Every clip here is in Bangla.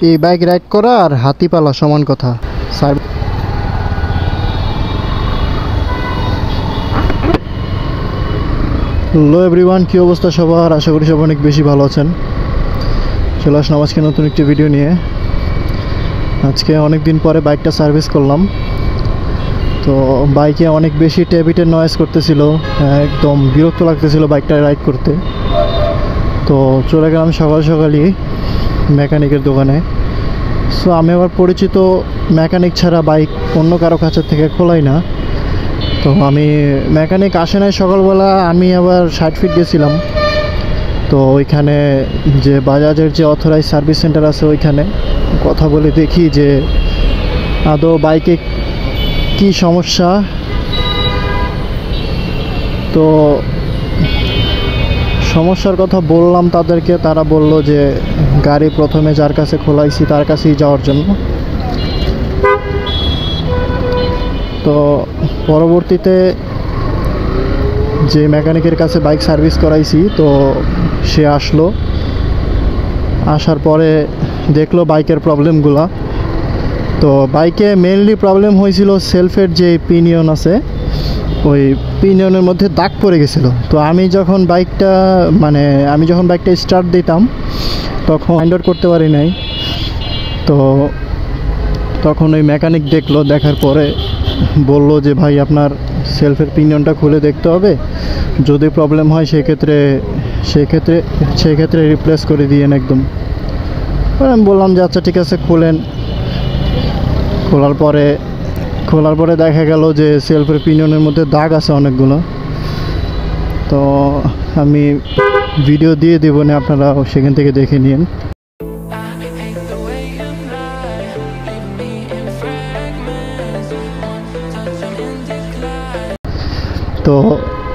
এই বাইক রাইড করা আর হাতি পালা সমান কথা। হ্যালো এভরিওয়ান, কী অবস্থা সবার? আশা করি সব অনেক বেশি ভালো আছেন। চলে আসলাম আজকে নতুন একটি ভিডিও নিয়ে। আজকে অনেক দিন পরে বাইকটা সার্ভিস করলাম। তো বাইকে অনেক বেশি ট্যাবিটের নয়েজ করতেছিল, একদম বিরক্ত লাগতেছিল বাইকটা রাইড করতে। তো চলে গেলাম সকাল সকালই মেকানিকের দোকানে। সো আমি আবার পরিচিত মেকানিক ছাড়া বাইক অন্য কারো কাছে থেকে খোলাই না। তো আমি মেকানিক আসে নাই সকালবেলা, আমি আবার 60 ফিট গেছিলাম। তো ওইখানে যে বাজাজের যে অথরাইজ সার্ভিস সেন্টার আছে ওইখানে কথা বলে দেখি যে আদৌ বাইকে কি সমস্যা। তো সমস্যার কথা বললাম তাদেরকে, তারা বলল যে গাড়ি প্রথমে যার কাছে খোলাইছি তার কাছেই যাওয়ার জন্য। তো পরবর্তীতে যে মেকানিকের কাছে বাইক সার্ভিস করাইছি, তো সে আসলো। আসার পরে দেখলো বাইকের প্রবলেমগুলা। তো বাইকে মেনলি প্রবলেম হয়েছিল সেলফের যে পিনিয়ন আছে, ওই পিনিয়নের মধ্যে দাগ পড়ে গেছিলো। তো আমি যখন বাইকটা স্টার্ট দিতাম তখন ফাইন্ড আউট করতে পারি নাই। তো তখন ওই মেকানিক দেখলো, দেখার পরে বলল যে ভাই আপনার সেলফের পিনিয়নটা খুলে দেখতে হবে, যদি প্রবলেম হয় সেক্ষেত্রে রিপ্লেস করে দিয়েন একদম। আমি বললাম যে আচ্ছা ঠিক আছে খুলেন। খোলার পরে দেখা গেল যে সেলফের পিনিয়নের মধ্যে দাগ আছে অনেকগুলো। তো আমি ভিডিও দিয়ে দেবো না, আপনারা সেখান থেকে দেখে নিন। তো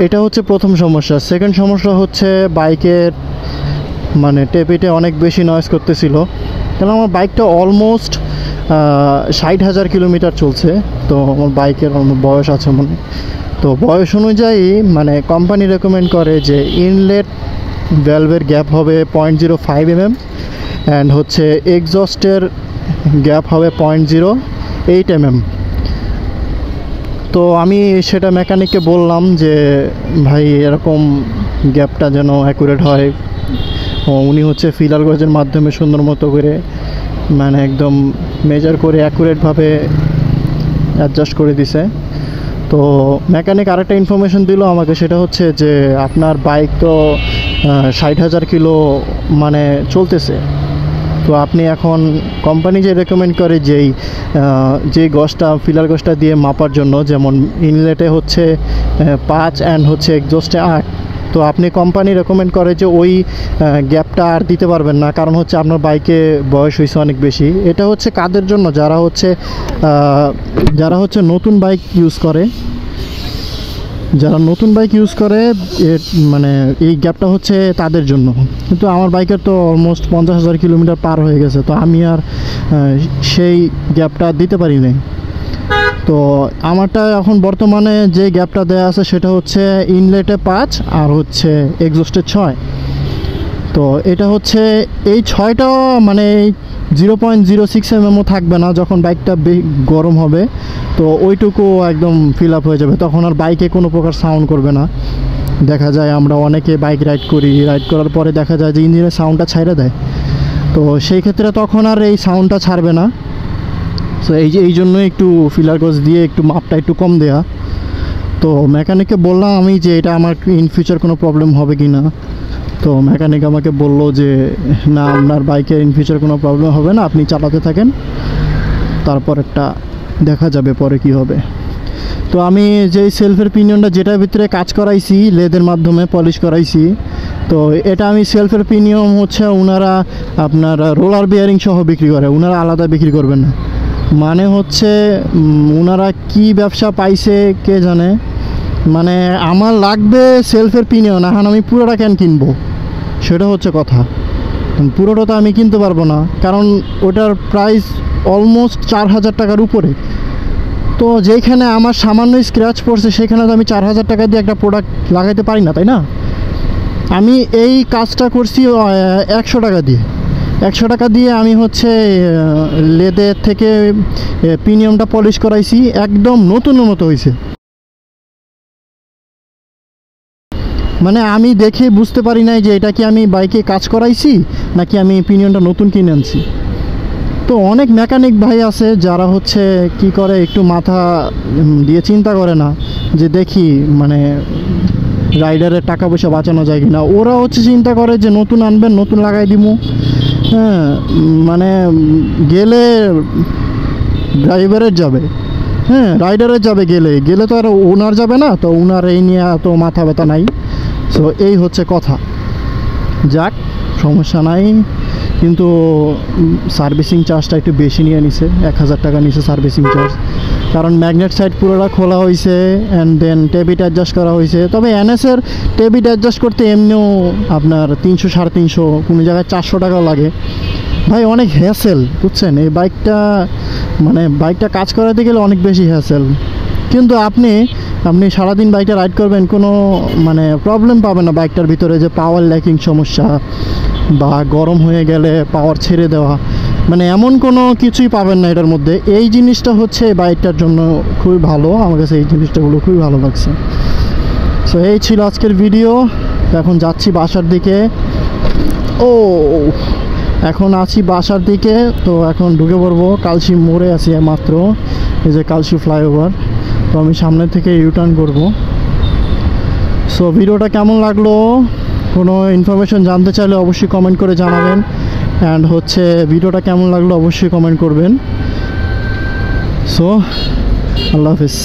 এটা হচ্ছে প্রথম সমস্যা। সেকেন্ড সমস্যা হচ্ছে বাইকের টেপিটে অনেক বেশি নয়েজ করতেছিল। কারণ আমার বাইকটা অলমোস্ট 60,000 কিলোমিটার চলছে। তো আমার বাইকের বয়স আছে তো বয়স অনুযায়ী কোম্পানি রেকমেন্ড করে যে ইনলেট ভ্যালভের গ্যাপ হবে 0.05 mm অ্যান্ড হচ্ছে এক্সস্টের গ্যাপ হবে 0.08 mm। তো আমি সেটা মেকানিককে বললাম যে ভাই এরকম গ্যাপটা যেন অ্যাকুরেট হয়। উনি হচ্ছে ফিলার গজের মাধ্যমে সুন্দর মতো করে একদম মেজার করে অ্যাকুরেটভাবে অ্যাডজাস্ট করে দিছে। তো মেকানিক আরেকটা ইনফরমেশন দিল আমাকে, সেটা হচ্ছে যে আপনার বাইক তো 60,000 কিলো চলতেছে। তো আপনি এখন কোম্পানি যে রেকমেন্ড করে যে গজটা ফিলার গজটা দিয়ে মাপার জন্য, যেমন ইনলেটে হচ্ছে 5 অ্যান্ড হচ্ছে এক্সস্টে 8। তো আপনি কোম্পানি রেকমেন্ড করে যে ওই গ্যাপটা আর দিতে পারবেন না, কারণ হচ্ছে আপনার বাইকে বয়স হয়েছে অনেক বেশি। এটা হচ্ছে কাদের জন্য? যারা হচ্ছে নতুন বাইক ইউজ করে, এই গ্যাপটা হচ্ছে তাদের জন্য। কিন্তু আমার বাইকের তো অলমোস্ট 50,000 কিলোমিটার পার হয়ে গেছে, তো আমি আর সেই গ্যাপটা দিতে পারি নাই। তো আমারটা এখন বর্তমানে যে গ্যাপটা দেওয়া আছে সেটা হচ্ছে ইনলেটে 5 আর হচ্ছে এক্সস্টে 6। তো এটা হচ্ছে এই 6টা 0.06 mm থাকবে না যখন বাইকটা গরম হবে। তো ওইটুকু একদম ফিল আপ হয়ে যাবে, তখন আর বাইকে কোনো প্রকার সাউন্ড করবে না। দেখা যায় আমরা অনেকে বাইক রাইড করার পরে দেখা যায় যে ইঞ্জিনের সাউন্ডটা ছাইড়া দেয়। তো সেই ক্ষেত্রে তখন আর এই সাউন্ডটা ছাড়বে না। তো এই জন্য একটু ফিলার গজ দিয়ে একটু মাপটা একটু কম দেয়া। তো মেকানিককে বললাম আমি যে এটা আমার ইন ফিউচার কোনো প্রবলেম হবে কি না। তো মেকানিক আমাকে বলল যে না, আপনার বাইকের ইন ফিউচার কোনো প্রবলেম হবে না, আপনি চালাতে থাকেন, তারপর একটা দেখা যাবে পরে কি হবে। তো আমি যেই সেলফের পিনিয়নটা যেটার ভিতরে কাজ করাইছি লেদের মাধ্যমে পলিশ করাইছি, তো এটা আমি সেলফের পিনিয়ন হচ্ছে ওনারা আপনার রোলার বিয়ারিং সহ বিক্রি করে, ওনারা আলাদা বিক্রি করবেন না। হচ্ছে ওনারা কি ব্যবসা পাইছে কে জানে। আমার লাগবে সেলফের পিনিয়ন, এখন আমি পুরোটা কেন কিনবো? সেটা হচ্ছে কথা। পুরোটা তো আমি কিনতে পারবো না, কারণ ওটার প্রাইস অলমোস্ট 4,000 টাকার উপরে। তো যেখানে আমার সামান্য স্ক্র্যাচ পড়ছে সেখানে তো আমি 4,000 টাকা দিয়ে একটা প্রোডাক্ট লাগাইতে পারি না, তাই না? আমি এই কাজটা করছি 100 টাকা দিয়ে। 100 টাকা দিয়ে আমি হচ্ছে লেদের থেকে প্রিমিয়ামটা পলিশ করাইছি, একদম নতুনের মতো হয়েছে। মানে আমি দেখে বুঝতে পারি নাই যে এটা কি আমি বাইকে কাজ করাইছি নাকি আমি প্রিমিয়ামটা নতুন কিনে আনছি। তো অনেক মেকানিক ভাই আছে যারা হচ্ছে কি করে, একটু মাথা দিয়ে চিন্তা করে না যে দেখি মানে রাইডারের টাকা পয়সা বাঁচানো যায় কিনা। ওরা হচ্ছে চিন্তা করে যে নতুন আনবেন, নতুন লাগাই দিমু। হ্যাঁ, মানে গেলে ড্রাইভারের যাবে, হ্যাঁ রাইডারের যাবে, গেলে গেলে তো আর ওনার যাবে না, তো ওনার এই নিয়ে তো মাথা ব্যথা নাই। সো এই হচ্ছে কথা। যাক, সমস্যা নাই, কিন্তু সার্ভিসিং চার্জটা একটু বেশি নিয়ে নিছে, 1000 টাকা নিছে সার্ভিসিং চার্জ। কারণ ম্যাগনেট সাইড পুরোটা খোলা হয়েছে, অ্যান্ড দেন টেবিট অ্যাডজাস্ট করা হয়েছে। তবে এনএসের টেবিট অ্যাডজাস্ট করতে এমনিও আপনার 300 350, কোনো জায়গায় 400 টাকাও লাগে। ভাই অনেক হ্যাসেল, বুঝছেন, এই বাইকটা মানে বাইকটা কাজ করাতে গেলে অনেক বেশি হ্যাসেল। কিন্তু আপনি সারাদিন বাইকটা রাইড করবেন, কোনো মানে প্রবলেম পাবেন না বাইকটার ভিতরে, যে পাওয়ার ল্যাকিং সমস্যা বা গরম হয়ে গেলে পাওয়ার ছেড়ে দেওয়া, মানে এমন কোনো কিছুই পাবেন না এটার মধ্যে। এই জিনিসটা হচ্ছে বাইকটার জন্য খুবই ভালো, আমার কাছে এই জিনিসটাগুলো খুবই ভালো লাগছে। সো এই ছিল আজকের ভিডিও। এখন যাচ্ছি বাসার দিকে। ও এখন আছি বাসার দিকে, তো এখন ঢুকে পড়বো। কালশি মোড়ে আছি মাত্র, এই যে কালশি ফ্লাইওভার। তো আমি সামনে থেকে ইউটার্ন করব। সো ভিডিওটা কেমন লাগলো, কোনো ইনফরমেশন জানতে চাইলে অবশ্যই কমেন্ট করে জানাবেন। অ্যান্ড হচ্ছে ভিডিওটা কেমন লাগলো অবশ্যই কমেন্ট করবেন। সো আল্লাহ হাফিজ।